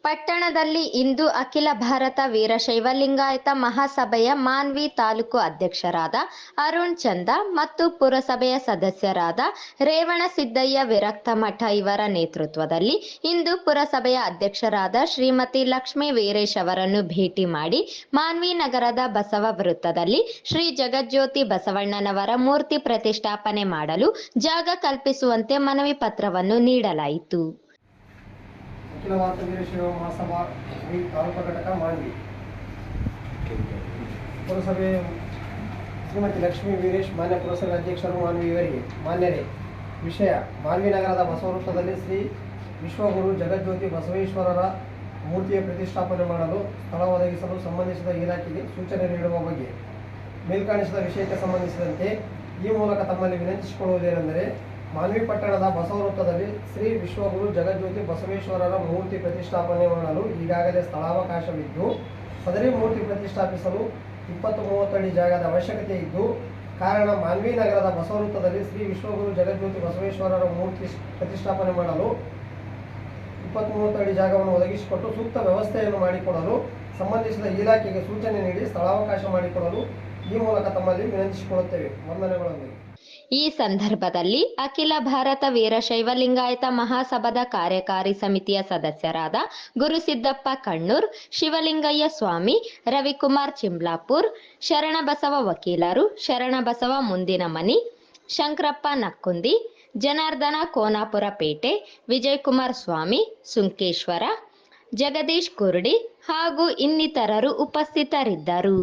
ಪಟ್ಟಣದಲ್ಲಿ ಇಂದು ಅಖಿಲ ಭಾರತ ವೀರಶೈವ ಲಿಂಗಾಯತ ಮಹಾಸಭೆಯ ಮಾನ್ವಿ ತಾಲೂಕು ಅಧ್ಯಕ್ಷರಾದ ಅರುಣ್ ಚಂದ ಮತ್ತು ಪುರಸಭೆಯ ಸದಸ್ಯರಾದ ರೇವಣಸಿದ್ದಯ್ಯ ವಿರಕ್ತ ಮಠ ಇವರ ನೇತೃತ್ವದಲ್ಲಿ ಇಂದು ಪುರಸಭೆಯ ಅಧ್ಯಕ್ಷರಾದ ಶ್ರೀಮತಿ ಲಕ್ಷ್ಮೀ ವೀರೇಶ್ ಅವರನ್ನು ಭೇಟಿ ಮಾಡಿ ಮಾನ್ವಿ ನಗರದ ಬಸವ ವೃತ್ತದಲ್ಲಿ ಶ್ರೀ ಜಗಜ್ಯೋತಿ ಬಸವಣ್ಣನವರ ಮೂರ್ತಿ ಪ್ರತಿಷ್ಠಾಪನೆ ಮಾಡಲು ಜಾಗ ಕಲ್ಪಿಸುವಂತೆ ಮನವಿ ಪತ್ರವನ್ನು ನೀಡಲಾಯಿತು. ಅಖಿಲ ಭಾರತ ವೀರಶೈವ ಮಹಾಸಭಾ ತಾಲೂಕು ಘಟಕ ಮಾನ್ವಿ ಪುರಸಭೆ ಶ್ರೀಮತಿ ಲಕ್ಷ್ಮೀ ವೀರೇಶ್ ಮಾನ್ಯ ಪುರಸಭೆ ಅಧ್ಯಕ್ಷರು ಮಾನ್ವಿ ಇವರಿಗೆ ಮಾನ್ಯರೇ, ವಿಷಯ ಮಾನ್ವಿ ನಗರದ ಬಸವವೃತ್ತದಲ್ಲಿ ಶ್ರೀ ವಿಶ್ವಗುರು ಜಗಜ್ಯೋತಿ ಬಸವೇಶ್ವರರ ಮೂರ್ತಿಯ ಪ್ರತಿಷ್ಠಾಪನೆ ಮಾಡಲು ಸ್ಥಳ ಒದಗಿಸಲು ಸಂಬಂಧಿಸಿದ ಇಲಾಖೆಗೆ ಸೂಚನೆ ನೀಡುವ ಬಗ್ಗೆ ಮೇಲ್ಕಾಣಿಸಿದ ವಿಷಯಕ್ಕೆ ಸಂಬಂಧಿಸಿದಂತೆ ಈ ಮೂಲಕ ತಮ್ಮಲ್ಲಿ ವಿನಂತಿಸಿಕೊಳ್ಳುವುದೇನೆಂದರೆ, ಮಾನ್ವಿ ಪಟ್ಟಣದ ಬಸವವೃತ್ತದಲ್ಲಿ ಶ್ರೀ ವಿಶ್ವಗುರು ಜಗಜ್ಯೋತಿ ಬಸವೇಶ್ವರರ ಮೂರ್ತಿ ಪ್ರತಿಷ್ಠಾಪನೆ ಮಾಡಲು ಈಗಾಗಲೇ ಸ್ಥಳಾವಕಾಶವಿದ್ದು, ಸದರಿ ಮೂರ್ತಿ ಪ್ರತಿಷ್ಠಾಪಿಸಲು 20-30 ಅಡಿ ಜಾಗದ ಅವಶ್ಯಕತೆ ಇದ್ದು, ಕಾರಣ ಮಾನ್ವಿ ನಗರದ ಬಸವವೃತ್ತದಲ್ಲಿ ಶ್ರೀ ವಿಶ್ವಗುರು ಜಗಜ್ಯೋತಿ ಬಸವೇಶ್ವರರ ಮೂರ್ತಿ ಪ್ರತಿಷ್ಠಾಪನೆ ಮಾಡಲು 20-30 ಅಡಿ ಜಾಗವನ್ನು ಒದಗಿಸಿಕೊಟ್ಟು ಸೂಕ್ತ ವ್ಯವಸ್ಥೆಯನ್ನು ಮಾಡಿಕೊಡಲು ಸಂಬಂಧಿಸಿದ ಇಲಾಖೆಗೆ ಸೂಚನೆ ನೀಡಿ ಸ್ಥಳಾವಕಾಶ ಮಾಡಿಕೊಡಲು ಈ ಮೂಲಕ ತಮ್ಮಲ್ಲಿ ವಿನಂತಿಸಿಕೊಳ್ಳುತ್ತೇವೆ. ವಂದನೆಗಳೊಂದಿಗೆ. ಈ ಸಂದರ್ಭದಲ್ಲಿ ಅಖಿಲ ಭಾರತ ವೀರಶೈವ ಲಿಂಗಾಯತ ಮಹಾಸಭಾದ ಕಾರ್ಯಕಾರಿ ಸಮಿತಿಯ ಸದಸ್ಯರಾದ ಗುರುಸಿದ್ದಪ್ಪ ಕಣ್ಣೂರ್, ಶಿವಲಿಂಗಯ್ಯ ಸ್ವಾಮಿ, ರವಿಕುಮಾರ್ ಚಿಂಬ್ಲಾಪುರ್, ಶರಣಬಸವ ವಕೀಲರು, ಶರಣಬಸವ ಮುಂದಿನಮನಿ, ಶಂಕರಪ್ಪ ನಕ್ಕುಂದಿ, ಜನಾರ್ದನ ಕೋನಾಪುರ ಪೇಟೆ, ವಿಜಯಕುಮಾರ್ ಸ್ವಾಮಿ, ಸುಂಕೇಶ್ವರ, ಜಗದೀಶ್ ಕುರ್ಡಿ ಹಾಗೂ ಇನ್ನಿತರರು ಉಪಸ್ಥಿತರಿದ್ದರು.